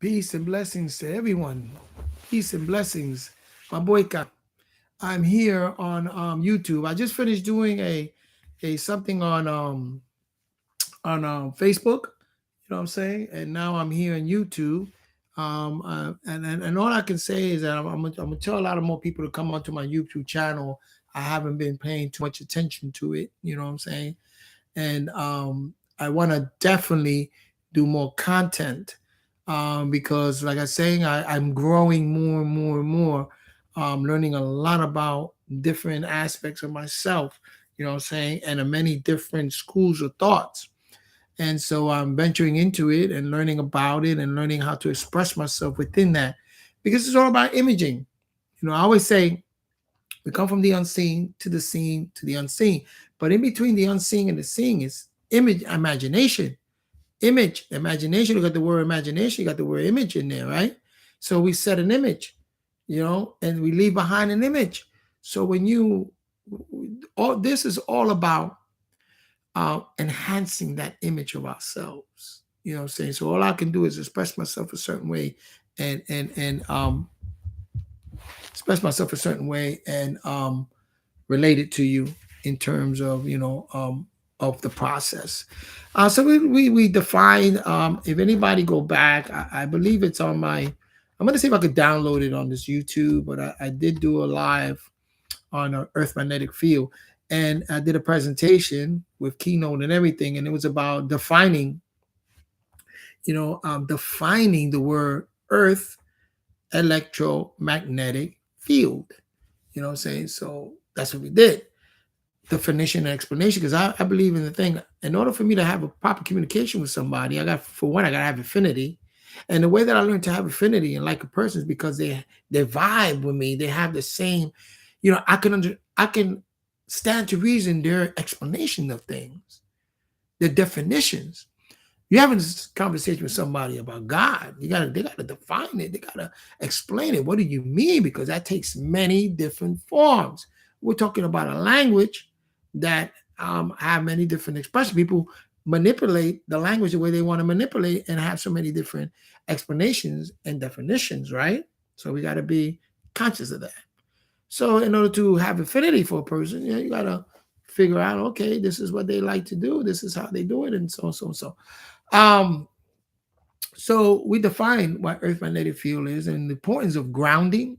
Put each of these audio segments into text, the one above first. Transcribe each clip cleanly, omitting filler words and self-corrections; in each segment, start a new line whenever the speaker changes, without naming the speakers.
Peace and blessings to everyone. Peace and blessings. My boyka. I'm here on YouTube. I just finished doing a something on Facebook. You know what I'm saying? And now I'm here on YouTube. And all I can say is that I'm gonna tell a lot of more people to come onto my YouTube channel. I haven't been paying too much attention to it. You know what I'm saying? And I want to definitely do more content because, like I was saying, I'm growing more and more and more, learning a lot about different aspects of myself. You know what I'm saying, and many different schools of thoughts. And so I'm venturing into it and learning about it and learning how to express myself within that because it's all about imaging. I always say we come from the unseen to the seen to the unseen. But in between the unseen and the seeing is image, imagination. Image, imagination. You got the word imagination, you got the word image in there, right? So we set an image, and we leave behind an image. So when all this is all about enhancing that image of ourselves. You know what I'm saying? So all I can do is express myself a certain way and express myself a certain way and related to you in terms of of the process. So we define. If anybody go back, I believe it's on my. I'm gonna see if I could download it on this YouTube, but I did do a live on Earth magnetic field, and I did a presentation with keynote and everything, and it was about defining, defining the word Earth electromagnetic field. You know what I'm saying? So that's what we did. Definition and explanation, because I believe in the thing. In order for me to have a proper communication with somebody, for one, I gotta have affinity. And the way that I learned to have affinity and like a person is because they vibe with me. They have the same, I can stand to reason their explanation of things, their definitions. You're having this conversation with somebody about God. They gotta define it. They gotta explain it. What do you mean? Because that takes many different forms. We're talking about a language that have many different expressions. People manipulate the language the way they want to manipulate and have so many different explanations and definitions, right? So we got to be conscious of that. So in order to have affinity for a person, you got to figure out, okay, this is what they like to do. This is how they do it, and so on, so on, so. Um, so we define what Earth magnetic field is and the importance of grounding,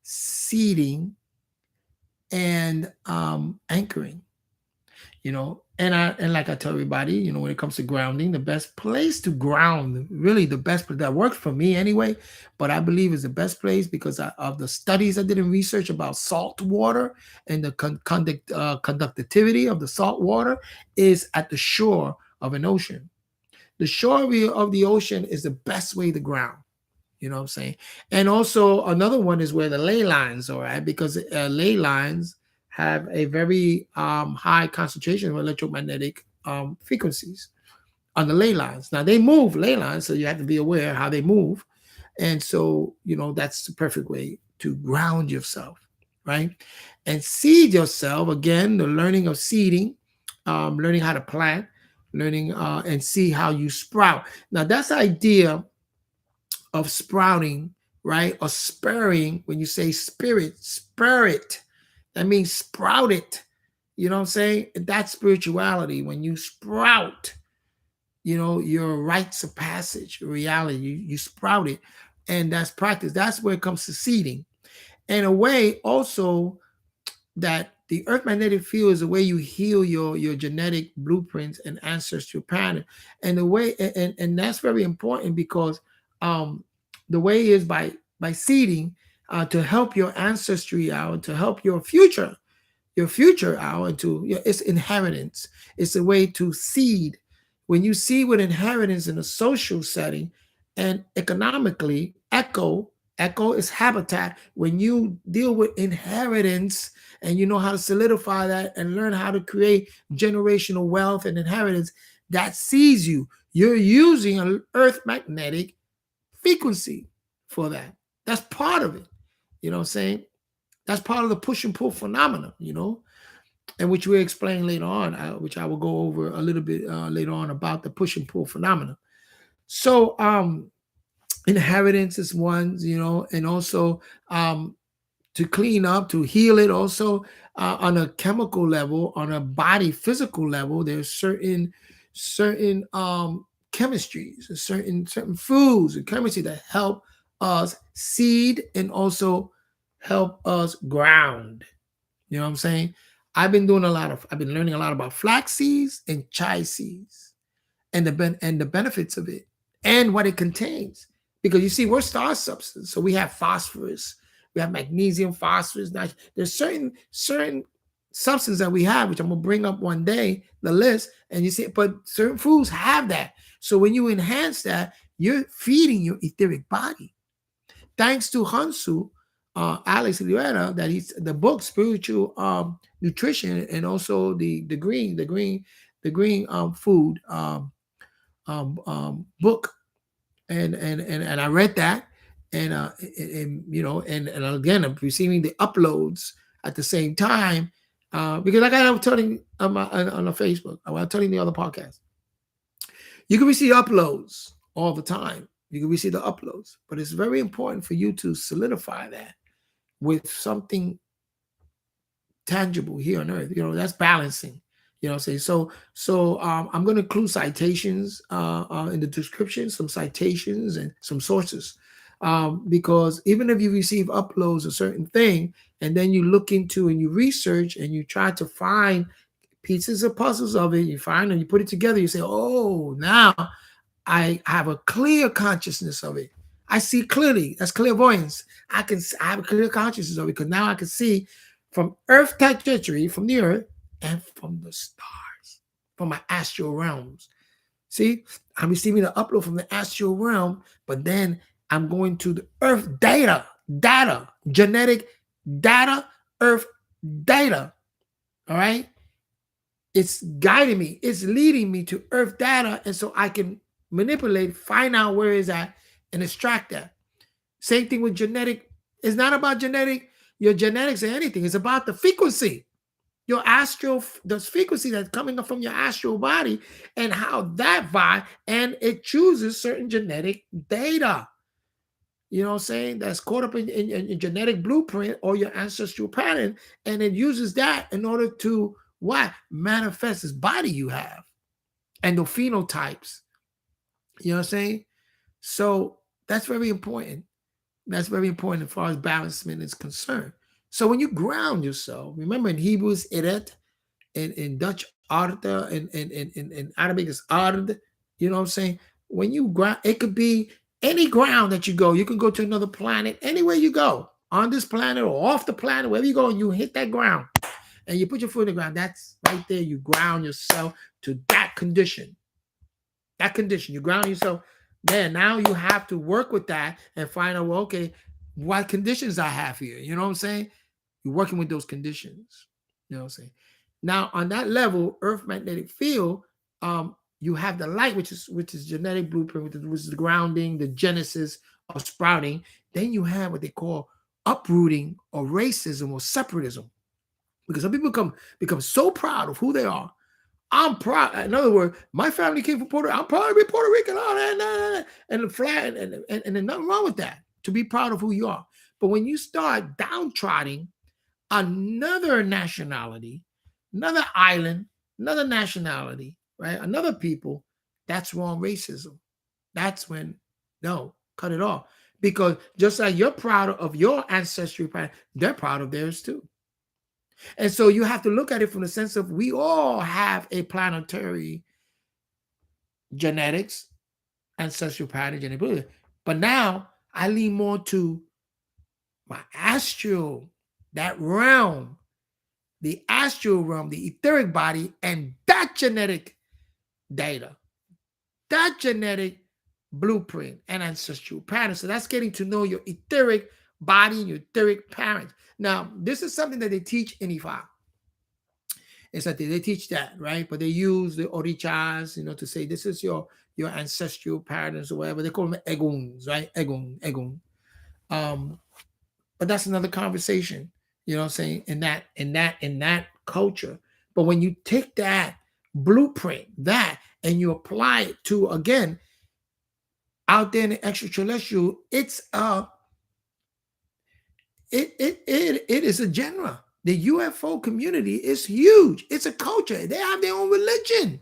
seeding, and anchoring. And like I tell everybody, when it comes to grounding, the best place to ground, really the best that works for me anyway, but I believe is the best place because of the studies I did in research about salt water and the conductivity of the salt water is at the shore of an ocean. The shore of the ocean is the best way to ground. You know what I'm saying? And also another one is where the ley lines are at, because ley lines have a very high concentration of electromagnetic frequencies on the ley lines. Now they move ley lines, so you have to be aware how they move. And so, that's the perfect way to ground yourself, right? And seed yourself, again, the learning of seeding, learning how to plant, learning and see how you sprout. Now that's the idea of sprouting, right? Or spurring. When you say spirit, that means sprout it. You know what I'm saying? That's spirituality. When you sprout, your rites of passage, reality, you sprout it. And that's practice. That's where it comes to seeding. In a way, also, that the earth magnetic field is the way you heal your genetic blueprints and ancestral pattern. And the way, and that's very important because the way is by seeding to help your ancestry out, to help your future out, into its inheritance. It's a way to seed. When you seed with inheritance in a social setting and economically, echo is habitat. When you deal with inheritance and you know how to solidify that and learn how to create generational wealth and inheritance, that sees you. You're using an earth magnetic frequency for that. That's part of it. You know what I'm saying? That's part of the push and pull phenomena, and which we'll explain later on, which I will go over a little bit later on about the push and pull phenomena. So inheritance is one, and also to clean up, to heal it. Also, on a chemical level, on a body physical level, there's certain chemistries, and certain foods and chemistry that help us seed and also help us ground. You know what I'm saying? I've been learning a lot about flax seeds and chai seeds, and the benefits of it and what it contains. Because you see, we're star substance, so we have phosphorus, we have magnesium, phosphorus. There's certain substance that we have, which I'm gonna bring up one day, the list, and you see, but certain foods have that. So when you enhance that, you're feeding your etheric body. Thanks to Hansu, Alex Rivera, that he's the book Spiritual Nutrition, and also the green food book, and I read that, and and again, I'm receiving the uploads at the same time, because like I was telling on the Facebook, I was telling the other podcast, you can receive uploads all the time. You can receive the uploads, but it's very important for you to solidify that with something tangible here on earth. That's balancing. Say I'm going to include citations in the description, some citations and some sources, because even if you receive uploads a certain thing, and then you look into and you research and you try to find pieces of puzzles of it, you find and you put it together, you say, oh, now I have a clear consciousness of it. I see clearly. That's clairvoyance. I have a clear consciousness of it, because now I can see from Earth trajectory, from the Earth, and from the stars, from my astral realms. See, I'm receiving the upload from the astral realm, but then I'm going to the Earth data, genetic data, Earth data. All right. It's guiding me. It's leading me to Earth data, and so I can manipulate, find out where it's at, and extract that. Same thing with genetic. It's not about your genetics or anything. It's about the frequency, the frequency that's coming up from your astral body, and how that vibe, and it chooses certain genetic data. You know what I'm saying? That's caught up in genetic blueprint or your ancestral pattern, and it uses that in order to what? Manifest this body you have and the phenotypes. You know what I'm saying? So that's very important. That's very important as far as balancement is concerned. So when you ground yourself, remember in Hebrews eret, in Dutch arte, in Arabic is ard. You know what I'm saying? When you ground, it could be any ground that you go. You can go to another planet, anywhere you go, on this planet or off the planet, wherever you go, and you hit that ground and you put your foot in the ground. That's right there. You ground yourself to that condition. That condition. You ground yourself there. Now you have to work with that and find out, well, okay, what conditions I have here. You know what I'm saying? You're working with those conditions. You know what I'm saying? Now, on that level, Earth magnetic field, you have the light, which is genetic blueprint, which is the grounding, the genesis of sprouting. Then you have what they call uprooting or racism or separatism. Because some people become so proud of who they are. I'm proud. In other words, my family came from Puerto Rico. I'm proud to be Puerto Rican. Oh, and the flag, and there's nothing wrong with that, to be proud of who you are. But when you start downtrodden another nationality, another island, another nationality, right? Another people, that's wrong racism. That's when, no, cut it off. Because just like you're proud of your ancestry, they're proud of theirs too. And so you have to look at it from the sense of we all have a planetary genetics, ancestral pattern, genetic ability. But now I lean more to my astral, that realm, the astral realm, the etheric body, and that genetic data, that genetic blueprint and ancestral pattern. So that's getting to know your etheric body and your etheric parents. Now, this is something that they teach in Ifa. It's that they teach that, right? But they use the orichas, to say this is your ancestral patterns or whatever. They call them eguns, right? Egun. But that's another conversation, you know what I'm saying, in that culture. But when you take that blueprint, and you apply it to, again, out there in the extraterrestrial, it is a genre. The UFO community is huge. It's a culture. They have their own religion.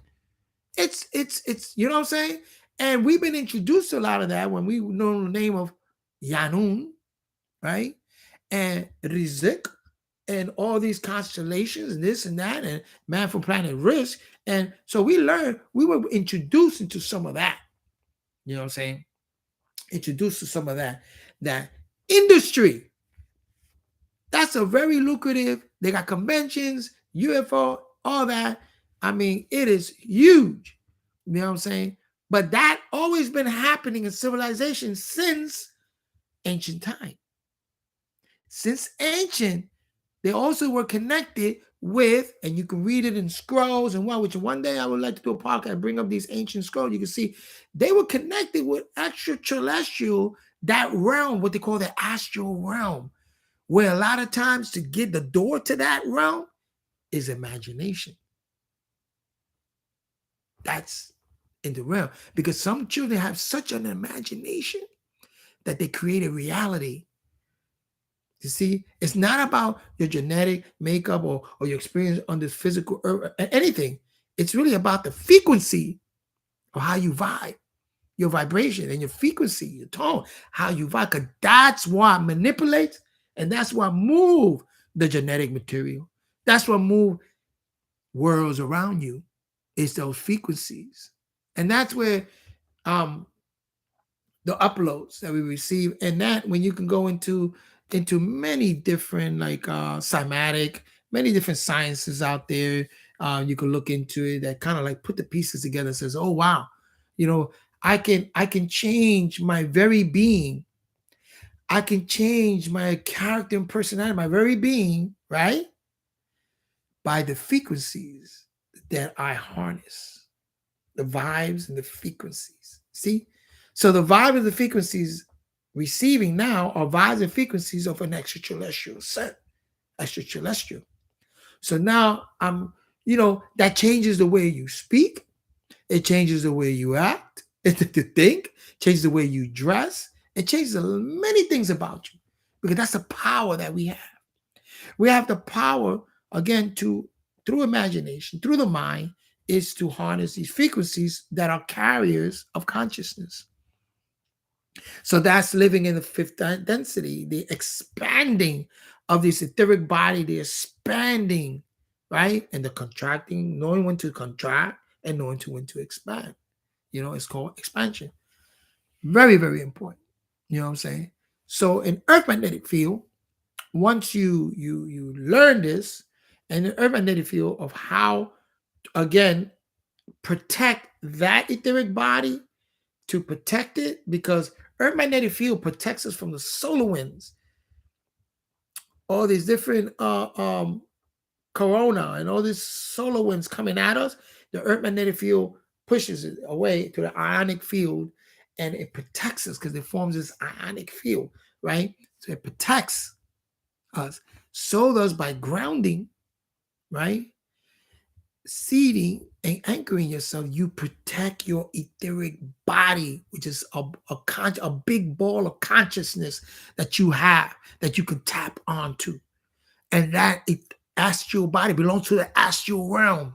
It's you know what I'm saying? And we've been introduced to a lot of that when we know the name of Yanun, right? And Rizik and all these constellations and this and that and man from planet Risk. And so we learned, we were introduced into some of that. You know what I'm saying? Introduced to some of that industry. That's a very lucrative. They got conventions, UFO, all that. I mean, it is huge. You know what I'm saying? But that always been happening in civilization since ancient time. Since ancient, they also were connected with, and you can read it in scrolls and what, which one day I would like to do a podcast and bring up these ancient scrolls. You can see they were connected with extraterrestrial, that realm, what they call the astral realm, where a lot of times to get the door to that realm is imagination. That's in the realm because some children have such an imagination that they create a reality. You see, it's not about your genetic makeup or your experience on this physical earth, anything. It's really about the frequency of how you vibe, your vibration and your frequency, your tone, how you vibe. Because that's what manipulates and that's what move the genetic material. That's what move worlds around you. It's those frequencies. And that's where the uploads that we receive, and that when you can go into many different like cymatic, many different sciences out there. You can look into it that kind of like put the pieces together and says, oh wow, you know, I can change my very being. I can change my character and personality, my very being, right? By the frequencies that I harness, the vibes and the frequencies. See? So the vibe of the frequencies receiving now are vibes and frequencies of an extraterrestrial set, extraterrestrial. So now that changes the way you speak. It changes the way you act, to think, changes the way you dress. It changes many things about you because that's the power that we have. We have the power, again, through imagination, through the mind, is to harness these frequencies that are carriers of consciousness. So that's living in the fifth density, the expanding of this etheric body, the expanding, right? And the contracting, knowing when to contract and knowing when to expand. It's called expansion. Very, very important. You know what I'm saying? So in Earth magnetic field, once you learn this, and the Earth magnetic field of how, again, protect that etheric body, to protect it, because Earth magnetic field protects us from the solar winds, all these different corona and all these solar winds coming at us. The Earth magnetic field pushes it away to the ionic field, and it protects us because it forms this ionic field, right? So it protects us. So does by grounding, right? Seeding and anchoring yourself, you protect your etheric body, which is a big ball of consciousness that you have, that you can tap onto. And that astral body belongs to the astral realm,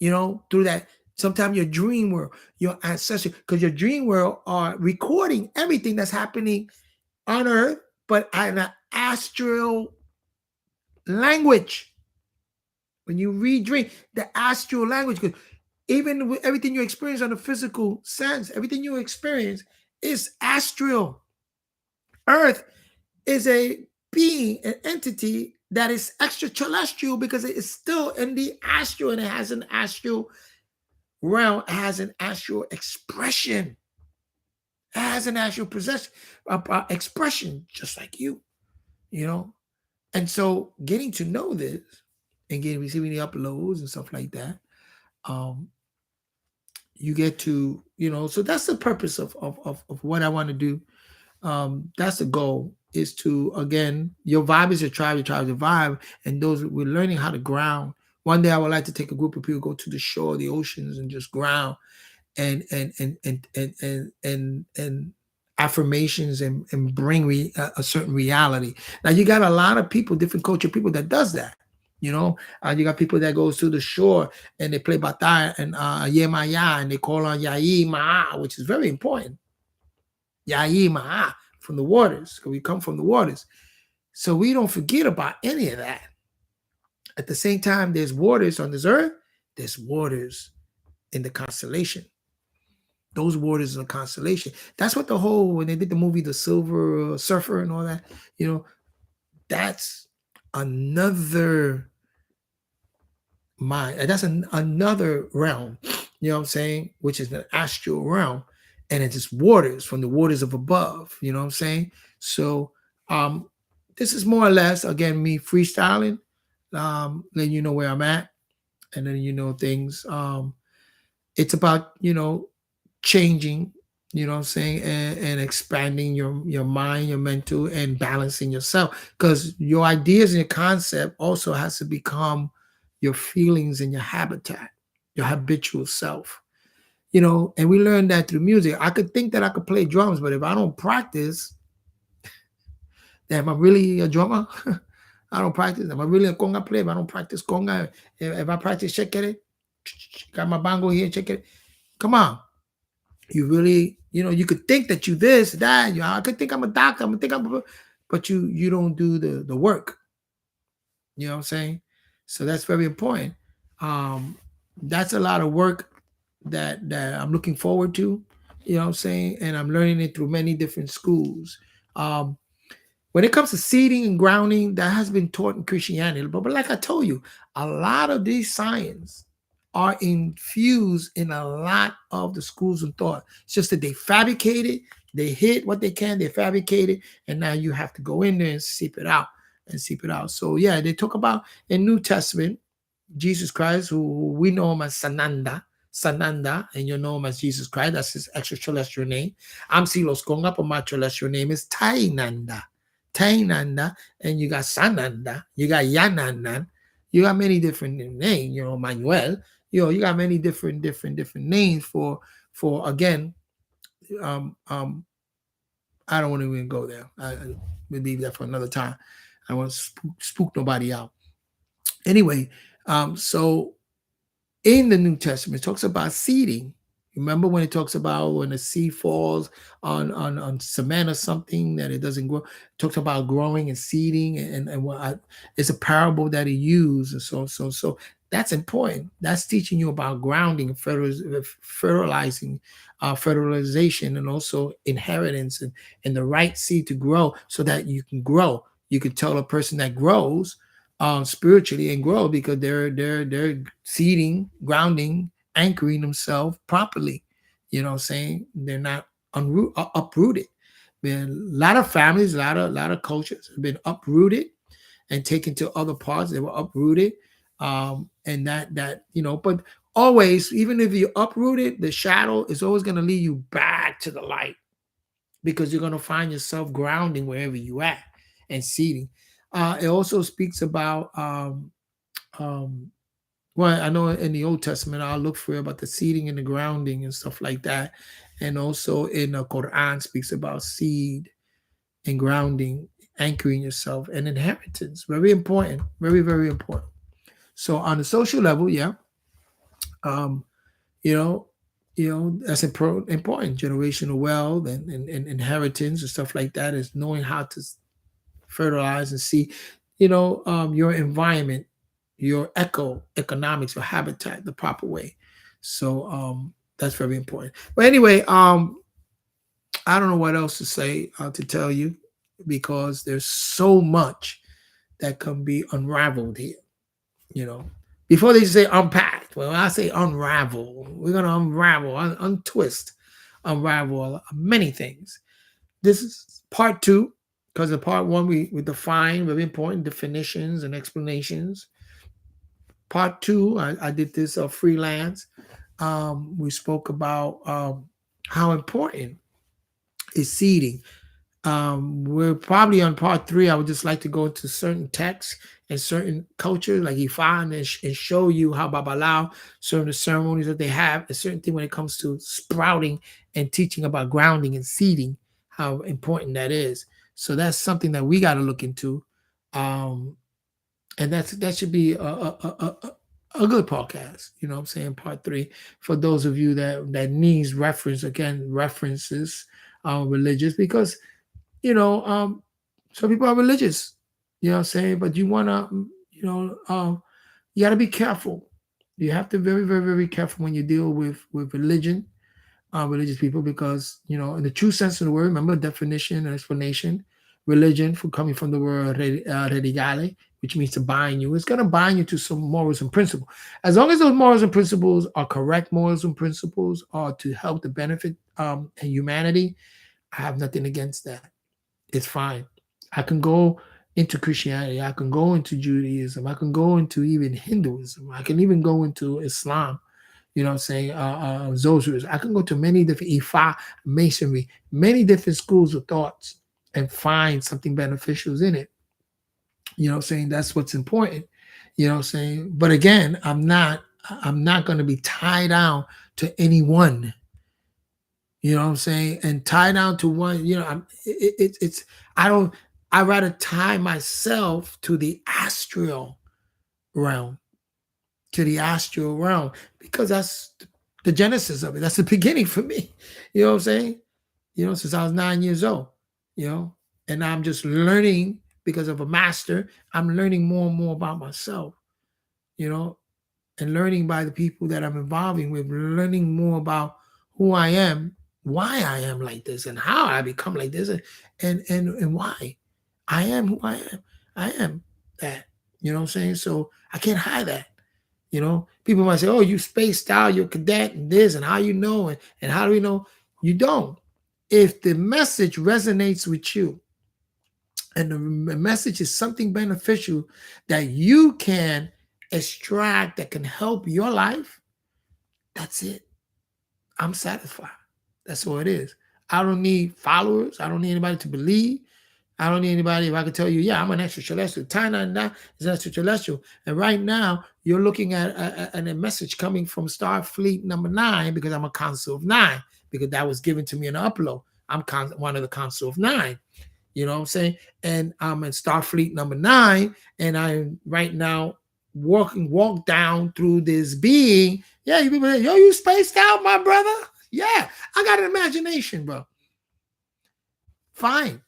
through that. Sometimes your dream world, your ancestors, because your dream world are recording everything that's happening on earth, but in an astral language. When you read dream, the astral language, because even with everything you experience on the physical sense, everything you experience is astral. Earth is a being, an entity that is extraterrestrial because it is still in the astral, and it has an astral realm, it has an astral expression. It has an astral expression, just like you, And so getting to know this, and receiving the uploads and stuff like that, you get to, so that's the purpose of what I want to do. That's the goal, is to, again, your vibe is your tribe is your vibe, and those, we're learning how to ground. One day I would like to take a group of people, go to the shore, the oceans, and just ground and affirmations and bring a certain reality. Now you got a lot of people, different culture people that does that. You know, you got people that goes to the shore and they play bataya and yemaya and they call on yai maa, which is very important. Yai maa from the waters. We come from the waters, so we don't forget about any of that. At the same time, there's waters on this earth. There's waters in the constellation. Those waters in the constellation. That's what the whole when they did the movie The Silver Surfer and all that. You know, that's another mind. That's another realm. You know what I'm saying? Which is an astral realm, and it's just waters from the waters of above. You know what I'm saying? So, um, this is more or less again me freestyling, letting you know where I'm at, and then you know things. It's about changing, you know what I'm saying, and expanding your mind, your mental, and balancing yourself. Because your ideas and your concept also has to become your feelings and your habitat, your habitual self. And we learned that through music. I could think that I could play drums, but if I don't practice, then am I really a drummer? I don't practice. Am I really a conga player if I don't practice conga? If I practice check it, got my bongo here, check it. Come on. You really, you could think that you this, that, I could think I'm a doctor, I'm think but you don't do the work. You know what I'm saying? So that's very important. Um, that's a lot of work that I'm looking forward to, you know what I'm saying? And I'm learning it through many different schools. Um, when it comes to seeding and grounding, that has been taught in Christianity. But like I told you, a lot of these science are infused in a lot of the schools of thought. It's just that they fabricate it, they hit what they can, they fabricate it, and now you have to go in there and seep it out So yeah, they talk about in New Testament Jesus Christ, who we know him as Sananda, and you know him as Jesus Christ. That's his extraterrestrial name. I'm Silos Konga, but my terrestrial name is Tainanda. Tainanda, and you got Sananda, you got Yananan, you got many different names, Manuel, you got many different names for again, um, um, I don't want to even go there. We'll leave that for another time. I want to spook nobody out. Anyway, so in the New Testament, it talks about seeding. Remember when it talks about when a seed falls on cement or something that it doesn't grow? It talks about growing and seeding, and it's a parable that he used, and so that's important. That's teaching you about grounding, fertilizing, fertilization, and also inheritance and the right seed to grow so that you can grow. You can tell a person that grows spiritually and grow because they're seeding, grounding, anchoring themselves properly. You know what I'm saying? They're not uprooted. Been a lot of families, a lot of cultures have been uprooted and taken to other parts. They were uprooted, and but always, even if you uprooted, the shadow is always going to lead you back to the light because you're going to find yourself grounding wherever you at and seeding. It also speaks about um, well, I know in the Old Testament I'll look for about the seeding and the grounding and stuff like that, and also in the Quran speaks about seed and grounding, anchoring yourself, and inheritance. Very important, very important. So on the social level, yeah, um, you know, that's important. Generational wealth and inheritance and stuff like that is knowing how to fertilize and see, your environment, your economics, your habitat the proper way. So that's very important. But anyway, I don't know what else to say to tell you because there's so much that can be unraveled here. You know, before they say unpacked, well, I say unravel. We're gonna unravel, untwist, unravel many things. This is part two because in part one we define very important definitions and explanations. Part two, I did this freelance. We spoke about how important is seeding. We're probably on part three. I would just like to go into certain texts and certain cultures like Ifa and show you how Babalao, certain ceremonies that they have, a certain thing when it comes to sprouting and teaching about grounding and seeding, how important that is. So that's something that we got to look into. Um, and that should be a good podcast. You know what I'm saying? Part three for those of you that needs reference, again, references, religious, because some people are religious, you know what I'm saying? But you want to, you got to be careful. You have to very, very, very careful when you deal with religion, religious people, because, in the true sense of the word, remember definition and explanation, religion from coming from the word religare, which means to bind you. It's going to bind you to some morals and principles. As long as those morals and principles are correct morals and principles are to help the benefit humanity, I have nothing against that. It's fine. I can go into Christianity. I can go into Judaism. I can go into even Hinduism. I can even go into Islam. You know what I'm saying? Zoroastrianism. I can go to many different Ifa, Masonry, many different schools of thoughts and find something beneficial in it. You know what I'm saying? That's what's important. You know what I'm saying? But again, I'm not going to be tied down to anyone. You know what I'm saying? And tie down to one, it's I don't I rather tie myself to the astral realm, because that's the genesis of it. That's the beginning for me. You know what I'm saying? Since I was 9 years old, you know, and I'm just learning because of a master. I'm learning more and more about myself, you know, and learning by the people that I'm involving with, learning more about who I am, why I am like this, and how I become like this, and why I am who I am. I am that. You know what I'm saying? So I can't hide that. People might say, "Oh, you spaced out, you're cadet, and this, and how you know, and how do we know?" You don't. If the message resonates with you, and the message is something beneficial that you can extract that can help your life, that's it. I'm satisfied. That's all it is. I don't need followers. I don't need anybody to believe. I don't need anybody. If I could tell you, yeah, I'm an extraterrestrial. Tana is an extraterrestrial. And right now, you're looking at a message coming from Starfleet number 9, because I'm a Council of 9, because that was given to me in an upload. I'm one of the Council of 9. You know what I'm saying? And I'm in Starfleet number 9, and I'm right now walk down through this being. Yeah, you people say, yo, you spaced out, my brother. Yeah, I got an imagination, bro. Fine.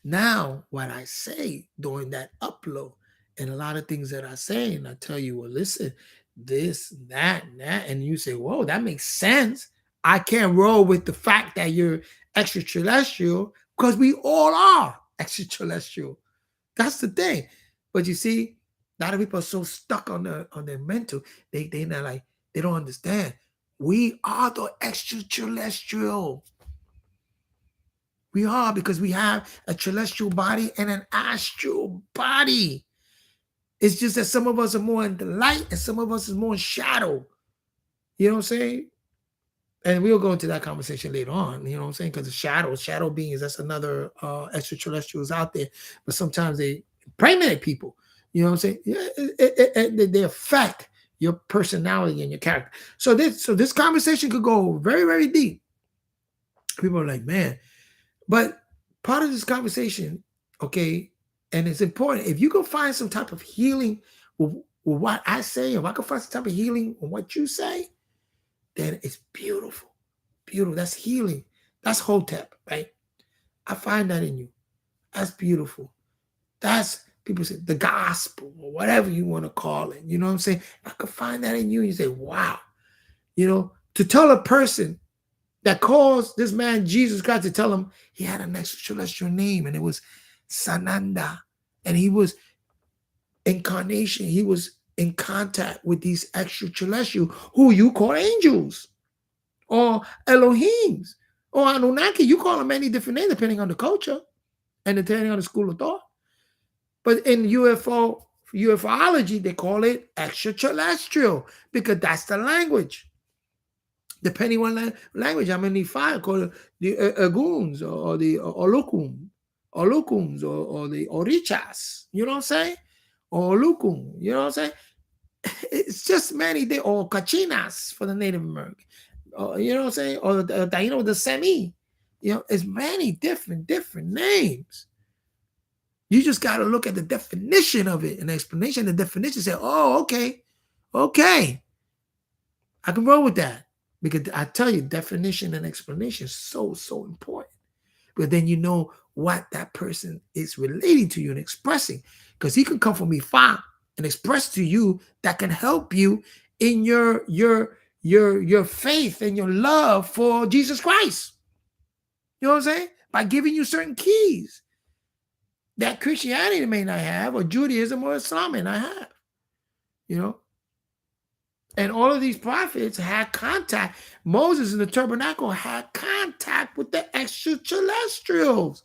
Now, what I say during that upload, and a lot of things that I say, and I tell you, well, listen, this, that, and that, and you say, whoa, that makes sense. I can't roll with the fact that you're extraterrestrial, because we all are extraterrestrial. That's the thing. But you see, a lot of people are so stuck on their mental, they not like, they don't understand. We are the extraterrestrial. We are, because we have a celestial body and an astral body. It's just that some of us are more in the light and some of us is more in shadow. You know what I'm saying? And we'll go into that conversation later on, you know what I'm saying? Because the shadow beings, that's another extraterrestrials out there. But sometimes they impregnate people. You know what I'm saying? Yeah, they affect your personality and your character. So this conversation could go very, very deep. People are like, man, but part of this conversation, okay, and it's important, if you can find some type of healing with what I say, if I can find some type of healing with what you say, then it's beautiful. Beautiful. That's healing. That's Hotep, right? I find that in you. That's beautiful. That's, people say, the gospel or whatever you want to call it. You know what I'm saying? I can find that in you. You say, wow. To tell a person that calls this man Jesus Christ, to tell him he had an extraterrestrial name, and it was Sananda, and he was incarnation. He was in contact with these extraterrestrial who you call angels or Elohims or Anunnaki. You call them many different names depending on the culture and depending on the school of thought. But in UFOlogy, they call it extraterrestrial because that's the language. depending on language. I'm in the fire called the Aguns or the Olukums or the Orichas. You know what I'm saying? Or Olukum. You know what I'm saying? It's just many or Cachinas for the Native American. You know what I'm saying? Or the Semi. You know, it's many different names. You just got to look at the definition of it and the explanation. The definition say, oh, okay, I can roll with that. Because I tell you, definition and explanation is so important. But then you know what that person is relating to you and expressing. Because he can come from Ifa and express to you that can help you in your faith and your love for Jesus Christ. You know what I'm saying? By giving you certain keys that Christianity may not have, or Judaism or Islam may not have. You know? And all of these prophets had contact. Moses in the tabernacle had contact with the extraterrestrials.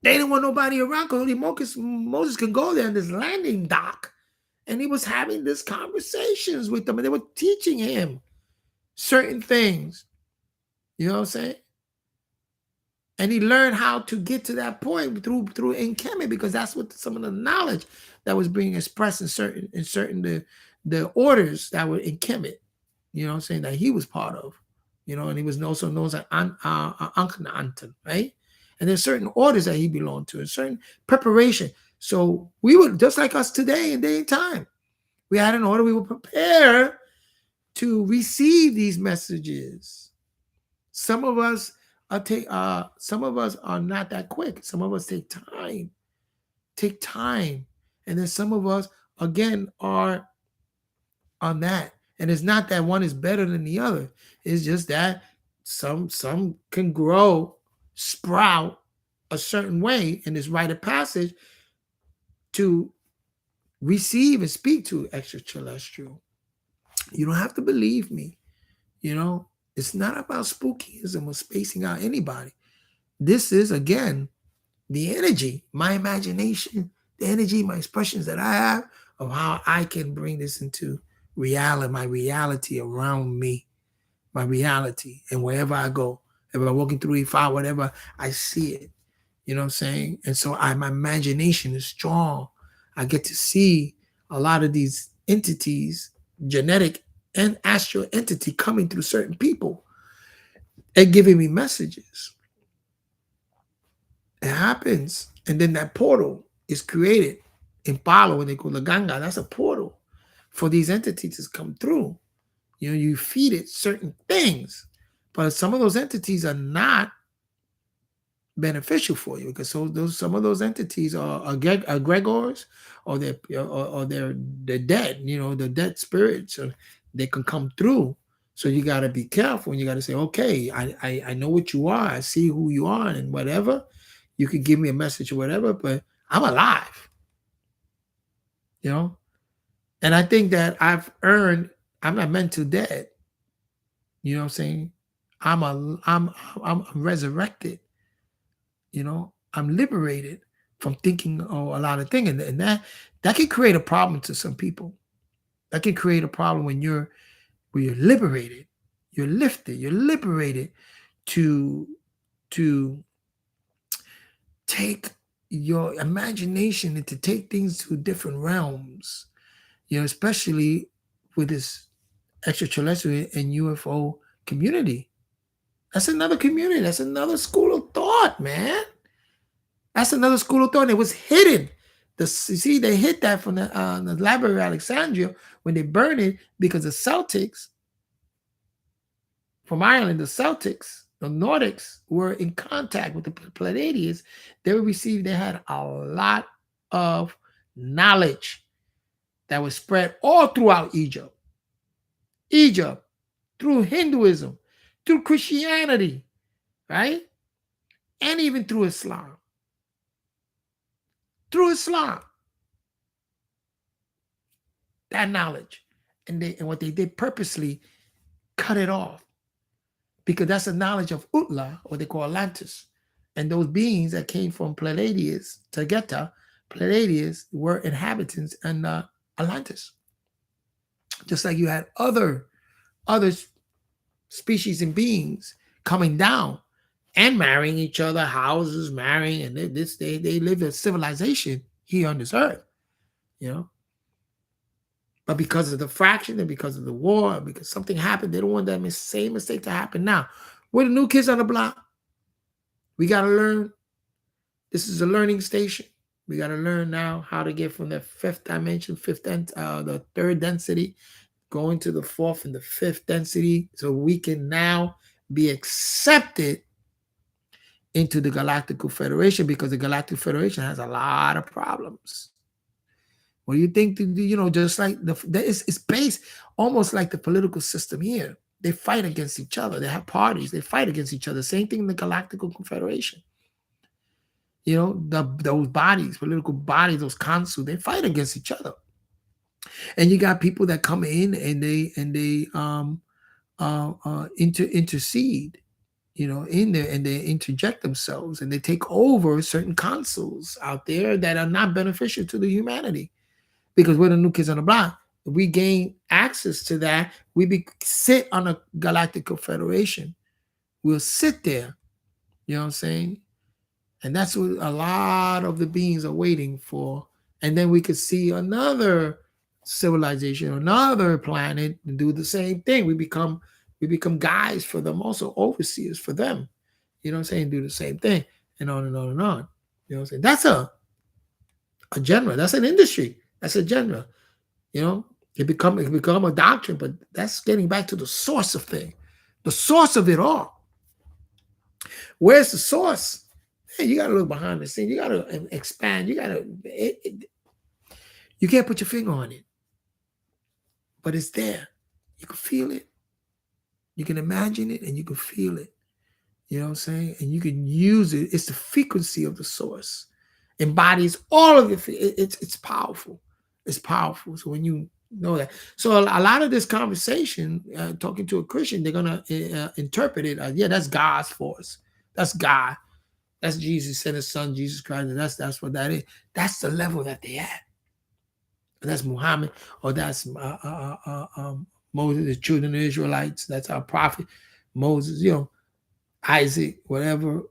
They didn't want nobody around because Moses could go there in this landing dock. And he was having these conversations with them. And they were teaching him certain things. You know what I'm saying? And he learned how to get to that point through encampment, because that's what some of the knowledge that was being expressed in certain the orders that were encampment. You know what I'm saying? That he was part of. You know, and he was also known as Anton, right? And there's certain orders that he belonged to, a certain preparation. So we would, just like us today in day and time, we had an order. We would prepare to receive these messages. Some of us some of us are not that quick. Some of us take time, and then some of us again are on that. And it's not that one is better than the other. It's just that some can grow, sprout a certain way in this rite of passage to receive and speak to extraterrestrial. You don't have to believe me. You know, it's not about spookyism or spacing out anybody. This is, again, the energy, my imagination, the energy, my expressions that I have of how I can bring this into reality, my reality around me, my reality. And wherever I go, if I'm walking through E5, whatever, I see it. You know what I'm saying? And so my imagination is strong. I get to see a lot of these entities, genetic and astral entity, coming through certain people and giving me messages. It happens. And then that portal is created in Palo, when they call the Ganga. That's a portal for these entities to come through. You know, you feed it certain things, but some of those entities are not beneficial for you, because some of those entities are egregores, or they're dead. You know, the dead spirits, so they can come through. So you got to be careful, and you got to say, okay, I know what you are. I see who you are, and whatever. You could give me a message or whatever, but I'm alive. You know, and I think that I'm not mental dead. You know what I'm saying? I'm resurrected. You know, I'm liberated from thinking a lot of things, and that can create a problem to some people. That can create a problem when you're liberated, you're lifted, you're liberated to take your imagination and to take things to different realms. You know, especially with this extraterrestrial and UFO community. That's another community. That's another school of thought, man. That's another school of thought. And it was hidden. You see, they hid that from the Library of Alexandria when they burned it, because the Celtics from Ireland, the Nordics, were in contact with the Pleiadians. They had a lot of knowledge that was spread all throughout Egypt. Through Hinduism, through Christianity, right? And even through Islam. That knowledge. And what they did purposely cut it off, because that's the knowledge of Utla, what they call Atlantis. And those beings that came from Pleiades, Tegeta, Pleiades were inhabitants in Atlantis. Just like you had other other species and beings coming down and marrying each other, houses, marrying, and they live a civilization here on this earth, you know. But because of the fraction and because of the war, because something happened, they don't want that same mistake to happen now. We're the new kids on the block. We got to learn. This is a learning station. We got to learn now how to get from the fifth dimension, the third density, going to the fourth and the fifth density, so we can now be accepted into the Galactical Federation, because the Galactic Federation has a lot of problems. What do you think? Just like it's based almost like the political system here. They fight against each other. They have parties. They fight against each other. Same thing in the Galactical Confederation. Those bodies, political bodies, those councils, they fight against each other. And you got people that come in and they intercede, in there, and they interject themselves and they take over certain councils out there that are not beneficial to the humanity. Because we're the new kids on the block. If we gain access to that, sit on a Galactical Federation. We'll sit there, you know what I'm saying? And that's what a lot of the beings are waiting for. And then we could see another civilization, another planet, and do the same thing. We become guides for them, also overseers for them. You know what I'm saying? Do the same thing, and on and on and on. You know what I'm saying? That's a genre. That's an industry. That's a genre. It become a doctrine, but that's getting back to the source of thing, the source of it all. Where's the source? Hey, you got to look behind the scene. You got to expand. You can't put your finger on it, but it's there. You can feel it. You can imagine it, and you can feel it. You know what I'm saying? And you can use it. It's the frequency of the source. Embodies all of it. It's powerful. It's powerful. So when you know that. So a lot of this conversation, talking to a Christian, they're going to interpret it as, yeah, that's God's force. That's God. That's Jesus sent his son, Jesus Christ. And that's what that is. That's the level that they at. And that's Muhammad, or that's Moses, the children of the Israelites. That's our prophet, Moses, Isaac, whatever.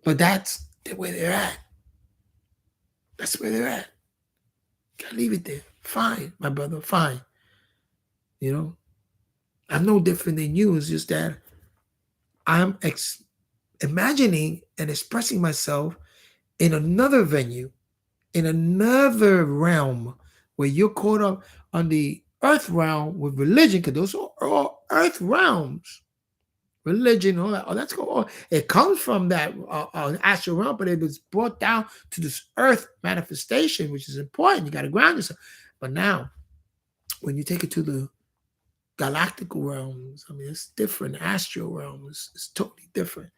But that's where they're at. That's where they're at. Gotta leave it there. Fine, my brother, fine. I'm no different than you. It's just that I'm imagining and expressing myself in another venue, in another realm, where you're caught up on the earth realm with religion, because those are all earth realms. Religion, all that. Oh, that's cool. It comes from that astral realm, but it was brought down to this earth manifestation, which is important. You got to ground yourself. But now, when you take it to the galactical realms, I mean, it's different. Astral realms, it's totally different.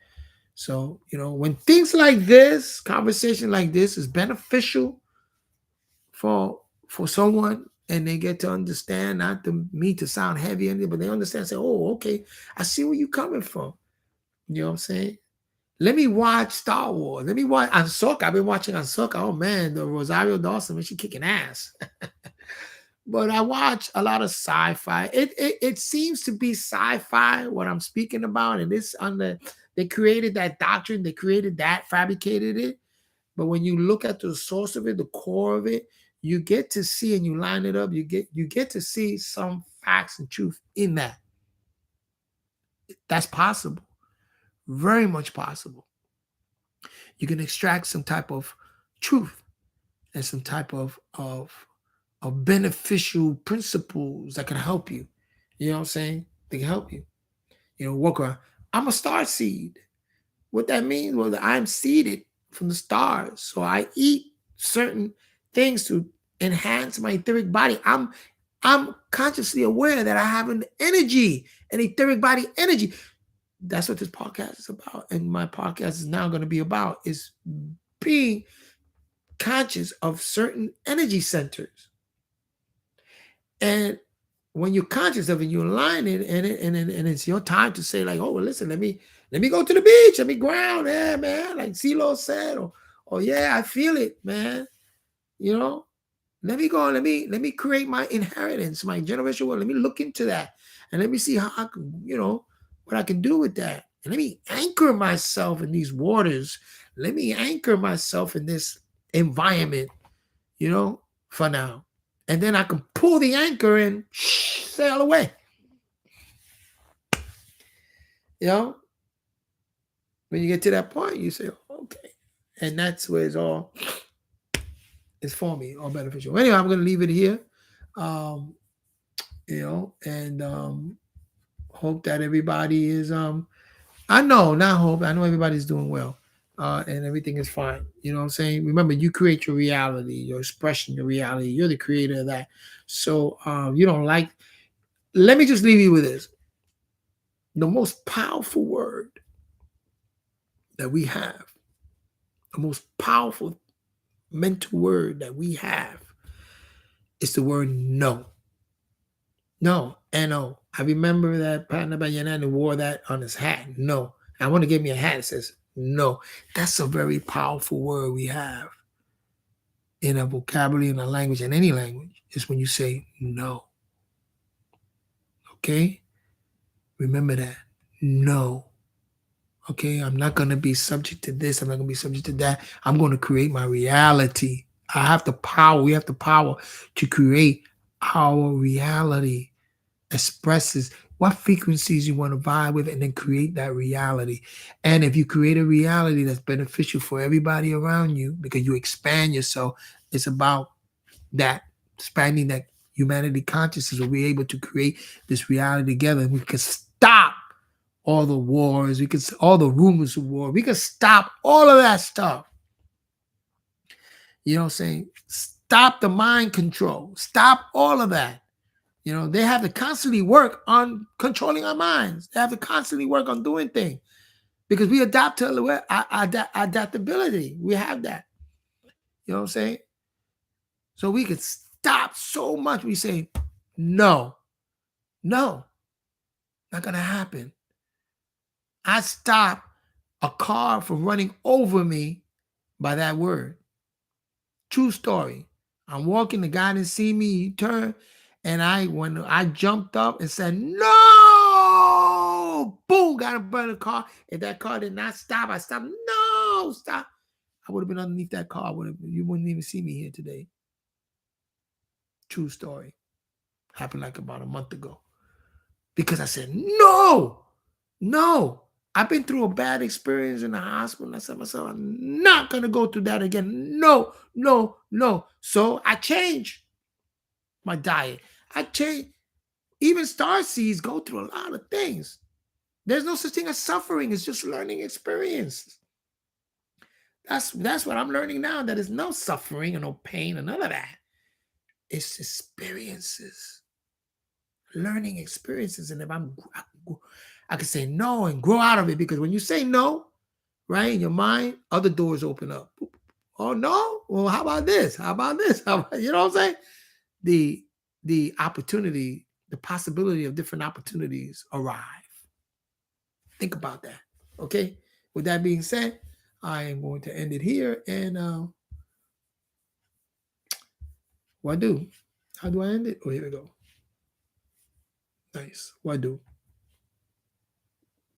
So, when things like this, conversation like this is beneficial for someone, and they get to understand, not to me to sound heavy, but they understand, say, oh, okay, I see where you're coming from. You know what I'm saying? Let me watch Star Wars. Let me watch Ahsoka. I've been watching Ahsoka. Oh, man, the Rosario Dawson, she kicking ass. But I watch a lot of sci-fi. It seems to be sci-fi, what I'm speaking about. And it's they created that doctrine. They created that, fabricated it. But when you look at the source of it, the core of it, you get to see, and you line it up, you get to see some facts and truth in that. That's possible. Very much possible. You can extract some type of truth and some type of beneficial principles that can help you. You know what I'm saying? They can help you. Walk around. I'm a star seed. What that means? Well, I'm seeded from the stars. So I eat certain things to enhance my etheric body. I'm consciously aware that I have an etheric body energy. That's what this podcast is about. And my podcast is now going to be about, is being conscious of certain energy centers. And when you're conscious of it, you align it, and it's your time to say, like, oh, well, listen, let me go to the beach, let me ground, yeah, man, like CeeLo said, or yeah, I feel it, man. Let me go, let me create my inheritance, my generational world. Let me look into that. and let me see how I can, what I can do with that. And let me anchor myself in these waters. Let me anchor myself in this environment, you know, for now. And then I can pull the anchor and sail away. You know, when you get to that point, you say, okay. And that's where it's for me, all beneficial. Anyway, I'm going to leave it here. Um, and hope that everybody is I know, not hope, I know everybody's doing well. And everything is fine. You know what I'm saying? Remember, you create your reality, your expression, your reality. You're the creator of that. So you don't like, let me just leave you with this. The most powerful word that we have, the most powerful mental word that we have is the word no. No, N-O. I remember that Partner Bayanani wore that on his hat. No. I want to give me a hat that says no. That's a very powerful word we have in a vocabulary, in a language, in any language, is when you say no. Okay? Remember that. No. Okay? I'm not going to be subject to this. I'm not going to be subject to that. I'm going to create my reality. I have the power. We have the power to create our reality. Expresses what frequencies you want to vibe with and then create that reality. And if you create a reality that's beneficial for everybody around you because you expand yourself, it's about that expanding that humanity consciousness where we're able to create this reality together and we can stop all the wars, we can all the rumors of war, we can stop all of that stuff. You know what I'm saying? Stop the mind control, stop all of that. They have to constantly work on controlling our minds. They have to constantly work on doing things because we adapt to adaptability. We have that. You know what I'm saying? So we could stop so much. We say, no, not going to happen. I stop a car from running over me by that word. True story. I'm walking, the guy didn't see me, he turned, and when I jumped up and said, no, boom, got in front of the car. If that car did not stop, I stopped, no, stop. I would have been underneath that car. You wouldn't even see me here today. True story. Happened like about a month ago. Because I said, no. I've been through a bad experience in the hospital. And I said to myself, I'm not going to go through that again. No. So I changed my diet. I changed. Even star seeds go through a lot of things. There's no such thing as suffering. It's just learning experience. That's what I'm learning now. That there's no suffering and no pain and none of that. It's experiences. Learning experiences. And if I can say no and grow out of it, because when you say no, right, in your mind, other doors open up. Oh no? Well, how about this? How about this? You know what I'm saying? The opportunity, the possibility of different opportunities arrive. Think about that. Okay. With that being said, I am going to end it here. And what do? How do I end it? Oh, here we go. Nice. What do?